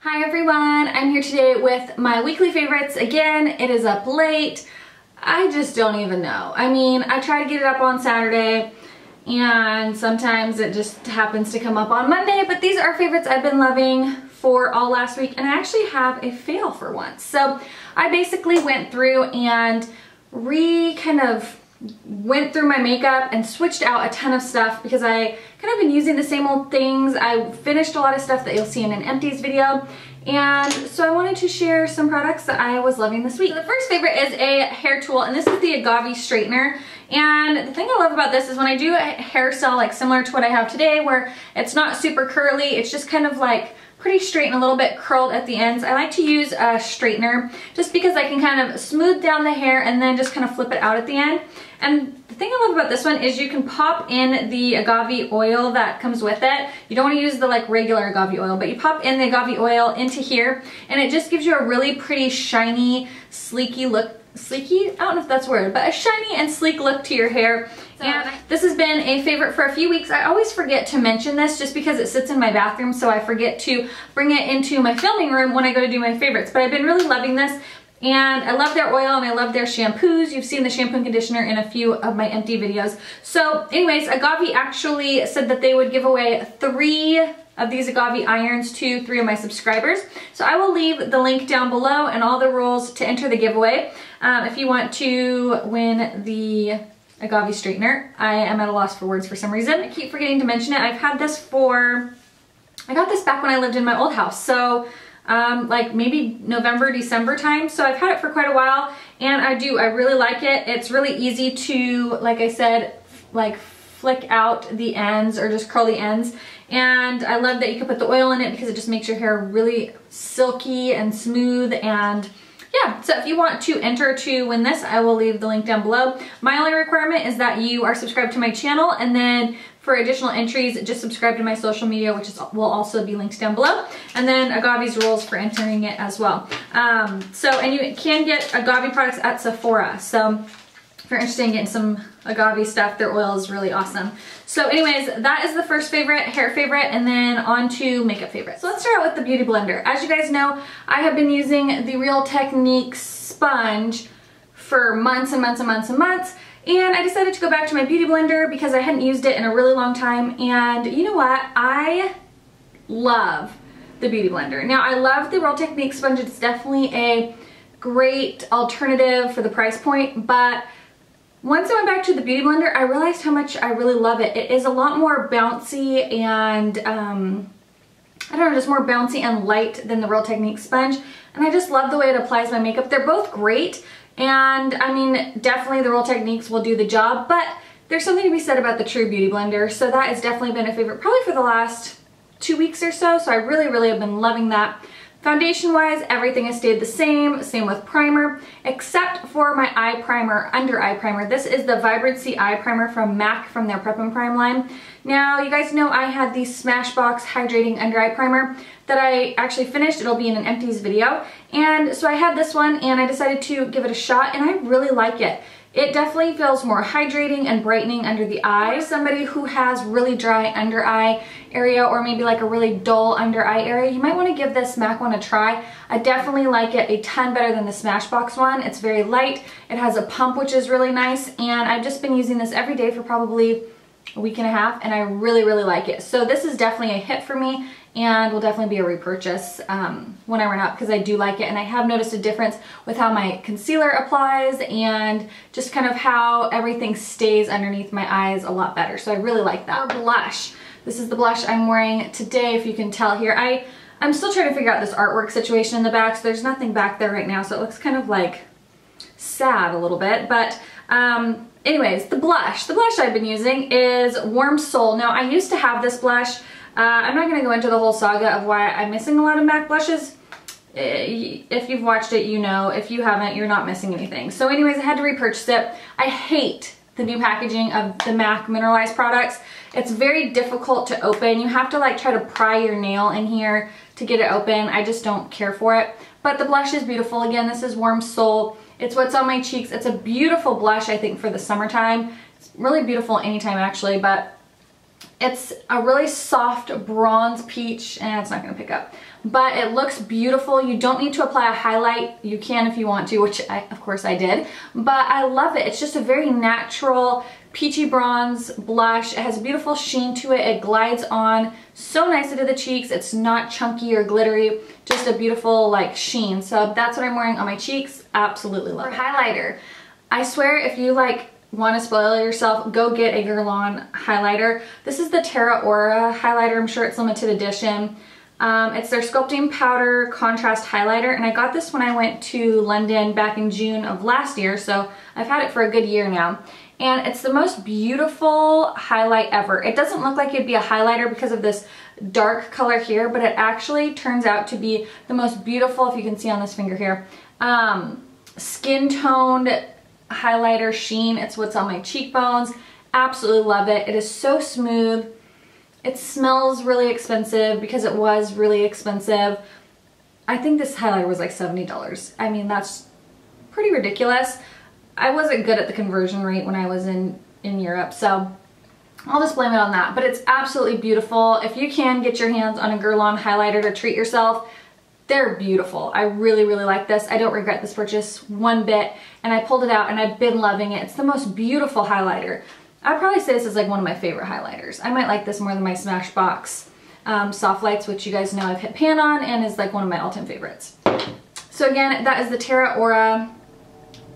Hi everyone, I'm here today with my weekly favorites. Again, it is up late. I just don't even know. I mean, I try to get it up on Saturday and sometimes it just happens to come up on Monday, but these are favorites I've been loving for all last week, and I actually have a fail for once. So I basically went through and went through my makeup and switched out a ton of stuff because I kind of been using the same old things. I finished a lot of stuff that you'll see in an empties video, and so I wanted to share some products that I was loving this week. So the first favorite is a hair tool, and this is the Agave straightener. And the thing I love about this is when I do a hairstyle like similar to what I have today, where it's not super curly, it's just kind of like pretty straight and a little bit curled at the ends. I like to use a straightener just because I can kind of smooth down the hair and then just kind of flip it out at the end. And the thing I love about this one is you can pop in the agave oil that comes with it. You don't want to use the like regular agave oil, but you pop in the agave oil into here and it just gives you a really pretty shiny, sleeky look. Sleeky? I don't know if that's a word, but a shiny and sleek look to your hair. And this has been a favorite for a few weeks. I always forget to mention this just because it sits in my bathroom, so I forget to bring it into my filming room when I go to do my favorites. But I've been really loving this, and I love their oil and I love their shampoos. You've seen the shampoo and conditioner in a few of my empty videos. So anyways, Agave actually said that they would give away 3 of these Agave irons to 3 of my subscribers. So I will leave the link down below and all the rules to enter the giveaway. If you want to win the Agave straightener. I am at a loss for words for some reason. I keep forgetting to mention it. I've had this I got this back when I lived in my old house. So like maybe November, December time. So I've had it for quite a while, and I really like it. It's really easy to, like I said, like flick out the ends or just curl the ends. And I love that you can put the oil in it because it just makes your hair really silky and smooth. And yeah, so if you want to enter to win this, I will leave the link down below. My only requirement is that you are subscribed to my channel, and then for additional entries, just subscribe to my social media, which will also be linked down below. And then Agave's rules for entering it as well. And you can get Agave products at Sephora. So if you're interested in getting some Agave stuff, their oil is really awesome. So anyways, that is the first favorite, hair favorite, and then on to makeup favorites. So let's start out with the Beauty Blender. As you guys know, I have been using the Real Techniques sponge for months and months and months and months. And I decided to go back to my Beauty Blender because I hadn't used it in a really long time. And you know what? I love the Beauty Blender. Now, I love the Real Techniques sponge. It's definitely a great alternative for the price point, but once I went back to the Beauty Blender, I realized how much I really love it. It is a lot more bouncy and, I don't know, just more bouncy and light than the Real Techniques sponge. And I just love the way it applies my makeup. They're both great. And I mean, definitely the Real Techniques will do the job, but there's something to be said about the True Beauty Blender. So that has definitely been a favorite probably for the last 2 weeks or so. So I really have been loving that. Foundation wise, everything has stayed the same with primer, except for my eye primer, under eye primer. This is the Vibrancy Eye Primer from MAC from their Prep and Prime line. Now, you guys know I had the Smashbox Hydrating Under Eye Primer that I actually finished. It'll be in an empties video. And so I had this one and I decided to give it a shot, and I really like it. It definitely feels more hydrating and brightening under the eye. Somebody who has really dry under eye area, or maybe like a really dull under eye area, you might want to give this MAC one a try. I definitely like it a ton better than the Smashbox one. It's very light. It has a pump, which is really nice, and I've just been using this every day for probably a week and a half, and I really like it. So this is definitely a hit for me, and will definitely be a repurchase when I run out, because I do like it. And I have noticed a difference with how my concealer applies and just kind of how everything stays underneath my eyes a lot better. So I really like that. For blush, this is the blush I'm wearing today, if you can tell here. I'm still trying to figure out this artwork situation in the back, so there's nothing back there right now, so it looks kind of like sad a little bit. But anyways, the blush I've been using is Warm Soul. Now, I used to have this blush. I'm not going to go into the whole saga of why I'm missing a lot of MAC blushes. If you've watched it, you know. If you haven't, you're not missing anything. So anyways, I had to repurchase it. I hate the new packaging of the MAC mineralized products. It's very difficult to open. You have to like try to pry your nail in here to get it open. I just don't care for it. But the blush is beautiful. Again, this is Warm Soul. It's what's on my cheeks. It's a beautiful blush, I think, for the summertime. It's really beautiful anytime, actually, but it's a really soft bronze peach, and it's not going to pick up. but it looks beautiful. You don't need to apply a highlight. You can if you want to, which of course I did, but I love it. It's just a very natural peachy bronze blush. It has a beautiful sheen to it. It glides on so nicely to the cheeks. It's not chunky or glittery, just a beautiful like sheen. So that's what I'm wearing on my cheeks. Absolutely love it. For highlighter, I swear if you like want to spoil yourself, go get a Guerlain highlighter. This is the Terra Aura highlighter. I'm sure it's limited edition. It's their Sculpting Powder Contrast Highlighter, and I got this when I went to London back in June of last year, so I've had it for a good year now. And it's the most beautiful highlight ever. It doesn't look like it'd be a highlighter because of this dark color here, but it actually turns out to be the most beautiful, if you can see on this finger here, skin toned highlighter sheen. It's what's on my cheekbones. Absolutely love it. It is so smooth. It smells really expensive because it was really expensive. I think this highlighter was like $70. I mean, that's pretty ridiculous. I wasn't good at the conversion rate when I was in Europe, so I'll just blame it on that. But it's absolutely beautiful. If you can get your hands on a Guerlain highlighter to treat yourself, they're beautiful. I really, really like this. I don't regret this purchase one bit, and I pulled it out and I've been loving it. It's the most beautiful highlighter. I'd probably say this is like one of my favorite highlighters. I might like this more than my Smashbox Soft Lights, which you guys know I've hit pan on and is like one of my all-time favorites. So again, that is the Terra Aura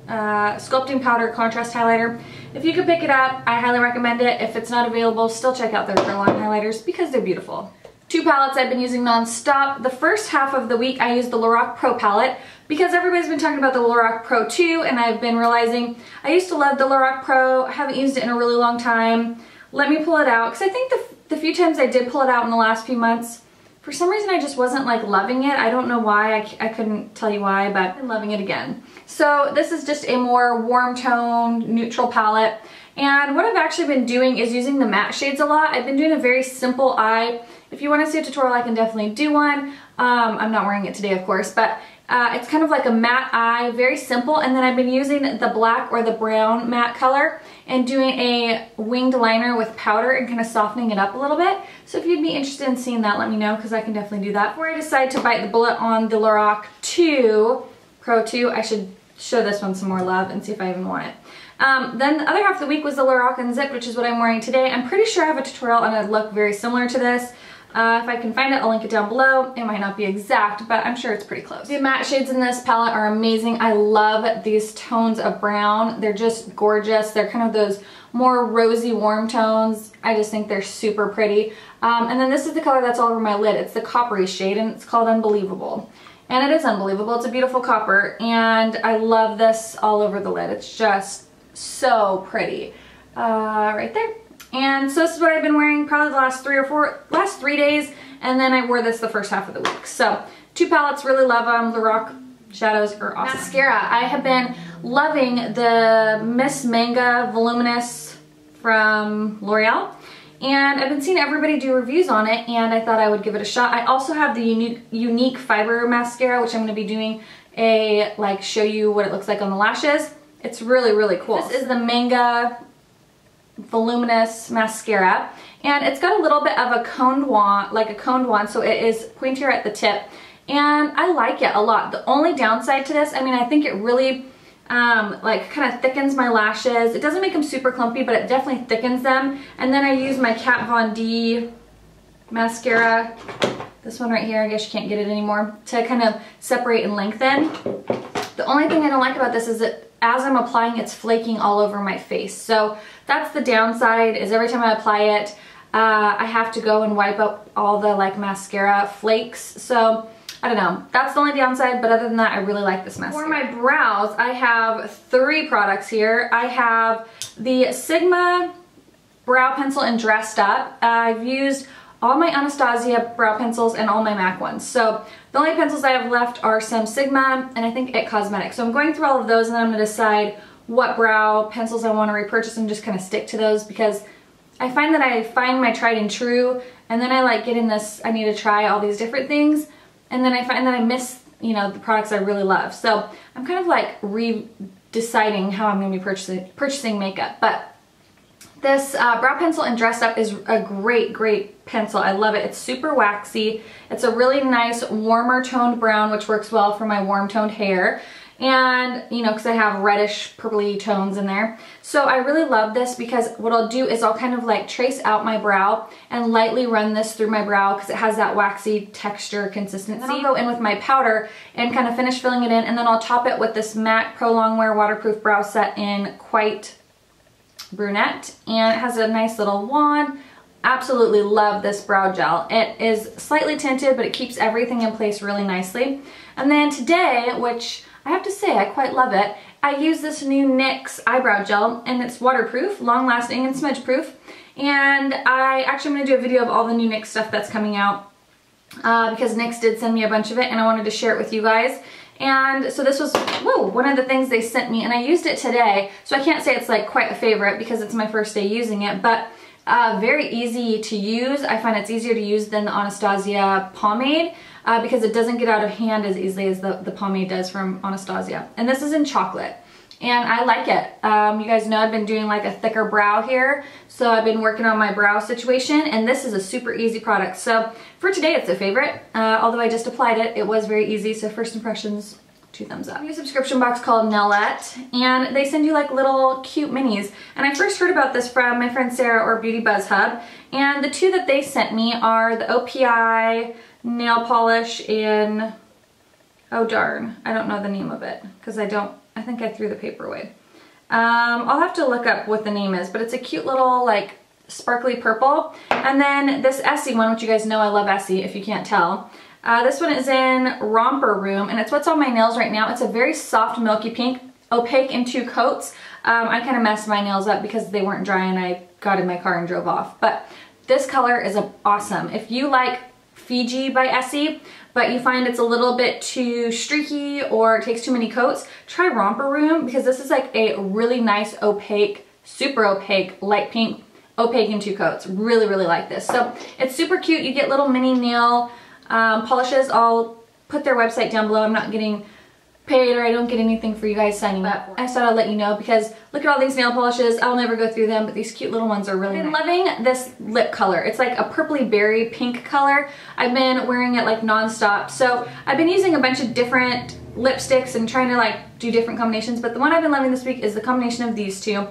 Sculpting Powder Contrast Highlighter. If you could pick it up, I highly recommend it. If it's not available, still check out their Guerlain highlighters because they're beautiful. Two palettes I've been using non-stop. The first half of the week I used the Lorac Pro palette because everybody's been talking about the Lorac Pro 2, and I've been realizing I used to love the Lorac Pro. I haven't used it in a really long time. Let me pull it out because I think the few times I did pull it out in the last few months, for some reason I just wasn't like loving it. I don't know why. I couldn't tell you why, but I'm loving it again. So this is just a more warm tone, neutral palette. And what I've actually been doing is using the matte shades a lot. I've been doing a very simple eye. If you want to see a tutorial, I can definitely do one. I'm not wearing it today, of course, but it's kind of like a matte eye, very simple. And then I've been using the black or the brown matte color and doing a winged liner with powder and kind of softening it up a little bit. So if you'd be interested in seeing that, let me know because I can definitely do that. Before I decide to bite the bullet on the Lorac Pro 2, I should show this one some more love and see if I even want it. Then the other half of the week was the Lorac Unzipped, which is what I'm wearing today. I'm pretty sure I have a tutorial on a look very similar to this. If I can find it, I'll link it down below. It might not be exact, but I'm sure it's pretty close. The matte shades in this palette are amazing. I love these tones of brown. They're just gorgeous. They're kind of those more rosy, warm tones. I just think they're super pretty. And then this is the color that's all over my lid. It's the coppery shade, and it's called Unbelievable. And it is unbelievable. It's a beautiful copper, and I love this all over the lid. It's just so pretty. Right there. And so this is what I've been wearing probably the last 3 days, and then I wore this the first half of the week. So two palettes, really love them. The Rock shadows are awesome. Mascara, I have been loving the Miss Manga Voluminous from L'Oreal, and I've been seeing everybody do reviews on it, and I thought I would give it a shot. I also have the Unique Fiber Mascara, which I'm going to be doing a show you what it looks like on the lashes. It's really, really cool. This is the Manga Voluminous Mascara, and it's got a little bit of a coned wand, so it is pointier at the tip, and I like it a lot. The only downside to this, I mean, I think it really kind of thickens my lashes. It doesn't make them super clumpy, but it definitely thickens them. And then I use my Kat Von D mascara, this one right here, I guess you can't get it anymore, to kind of separate and lengthen. The only thing I don't like about this is that as I'm applying, it's flaking all over my face. So that's the downside, is every time I apply it, I have to go and wipe up all the mascara flakes. So I don't know, that's the only downside, but other than that, I really like this mascara. For my brows, I have 3 products here. I have the Sigma Brow Pencil in Dressed Up. I've used all my Anastasia brow pencils and all my MAC ones. So the only pencils I have left are some Sigma and I think It Cosmetics. So I'm going through all of those, and then I'm going to decide what brow pencils I want to repurchase and just kind of stick to those, because I find that I find my tried and true, and then I get in this, I need to try all these different things, and then I find that I miss, the products I really love. So I'm kind of deciding how I'm going to be purchasing makeup. But This brow pencil in Dressed Up is a great pencil. I love it. It's super waxy. It's a really nice warmer toned brown, which works well for my warm toned hair. And, you know, because I have reddish purpley tones in there. So I really love this because what I'll do is I'll kind of like trace out my brow and lightly run this through my brow because it has that waxy texture consistency. And then I'll go in with my powder and kind of finish filling it in, and then I'll top it with this MAC Pro Longwear Waterproof Brow Set in Quite Brunette, and it has a nice little wand. Absolutely love this brow gel. It is slightly tinted, but it keeps everything in place really nicely. And then today, which I have to say I quite love it, I use this new NYX eyebrow gel, and it's waterproof, long lasting, and smudge proof. And I'm going to do a video of all the new NYX stuff that's coming out because NYX did send me a bunch of it and I wanted to share it with you guys. And so this was, one of the things they sent me, and I used it today. So I can't say it's like quite a favorite because it's my first day using it, but very easy to use. I find it's easier to use than the Anastasia pomade because it doesn't get out of hand as easily as the pomade does from Anastasia. And this is in chocolate, and I like it. You guys know I've been doing like a thicker brow here, so I've been working on my brow situation, and this is a super easy product. So for today, it's a favorite. Although I just applied it, it was very easy. So first impressions, 2 thumbs up. I use a subscription box called Nellette, and they send you like little cute minis. And I first heard about this from my friend Sarah or Beauty Buzz Hub, and the 2 that they sent me are the OPI nail polish in, oh darn, I don't know the name of it because I think I threw the paper away. I'll have to look up what the name is, but it's a cute little like sparkly purple. And then this Essie one, which you guys know I love Essie if you can't tell. This one is in Romper Room, and it's what's on my nails right now. It's a very soft milky pink, opaque in 2 coats. I kind of messed my nails up because they weren't dry and I got in my car and drove off. But this color is awesome. If you like Fiji by Essie, but you find it's a little bit too streaky or it takes too many coats, try Romper Room because this is like a really nice opaque, super opaque, light pink, opaque in 2 coats. Really like this. So it's super cute. You get little mini nail polishes. I'll put their website down below. I'm not getting paid or I don't get anything for you guys signing up. I thought I'd let you know because look at all these nail polishes. I'll never go through them, but these cute little ones are really nice. I've been loving this lip color. It's like a purpley berry pink color. I've been wearing it like non-stop. So I've been using a bunch of different lipsticks and trying to like do different combinations, but the one I've been loving this week is the combination of these 2.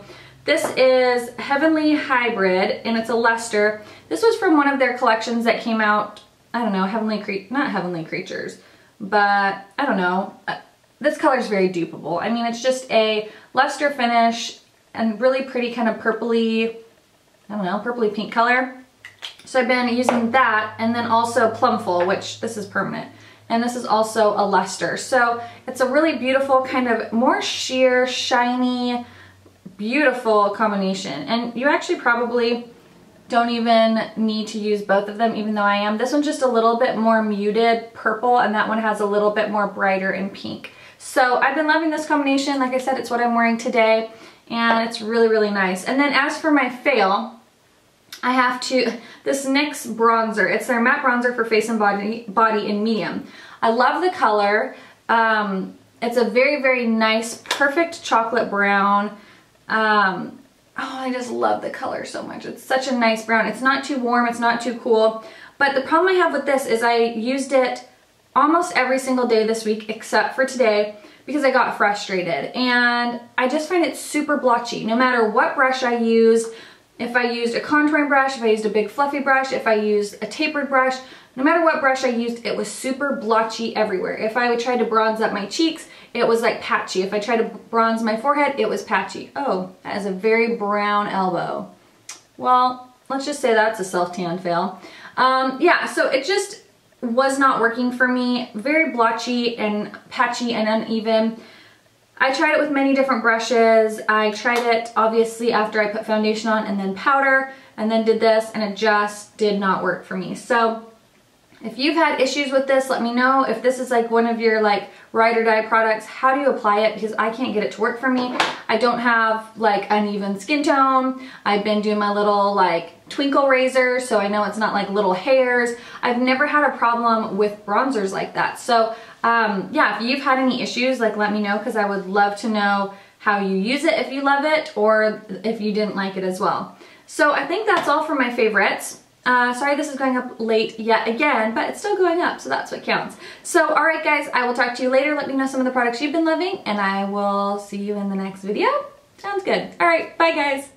This is Heavenly Hybrid, and it's a luster. This was from one of their collections that came out, I don't know, not Heavenly Creatures, but I don't know. This color is very dupeable. I mean, it's just a luster finish and really pretty kind of purpley, I don't know, purpley pink color. So I've been using that, and then also Plumful, which this is permanent. And this is also a luster. So it's a really beautiful kind of more sheer, shiny, beautiful combination. And you actually probably don't even need to use both of them, even though I am. This one's just a little bit more muted purple, and that one has a little bit more brighter in pink. So I've been loving this combination. Like I said, it's what I'm wearing today, and it's really nice. And then as for my fail, I have this NYX bronzer. It's their matte bronzer for face and body in medium. I love the color. It's a very nice, perfect chocolate brown. Oh, I just love the color so much. It's such a nice brown. It's not too warm, it's not too cool. But the problem I have with this is I used it almost every single day this week except for today because I got frustrated. And I just find it super blotchy. No matter what brush I used, if I used a contouring brush, if I used a big fluffy brush, if I used a tapered brush, no matter what brush I used, it was super blotchy everywhere. If I would try to bronze up my cheeks, it was like patchy. If I tried to bronze my forehead, it was patchy. Oh, that is a very brown elbow. Well, let's just say that's a self-tan fail. Yeah, so it just was not working for me. Very blotchy and patchy and uneven. I tried it with many different brushes. I tried it obviously after I put foundation on and then powder and then did this, and it just did not work for me. So if you've had issues with this, let me know. If this is like one of your like ride or die products, how do you apply it? Because I can't get it to work for me. I don't have like uneven skin tone. I've been doing my little like twinkle razor, so I know it's not like little hairs. I've never had a problem with bronzers like that. So yeah, if you've had any issues, like let me know because I would love to know how you use it if you love it or if you didn't like it as well. So I think that's all for my favorites. Sorry this is going up late yet again, but it's still going up, so that's what counts. So alright guys, I will talk to you later. Let me know some of the products you've been loving, and I will see you in the next video. Sounds good. Alright, bye guys!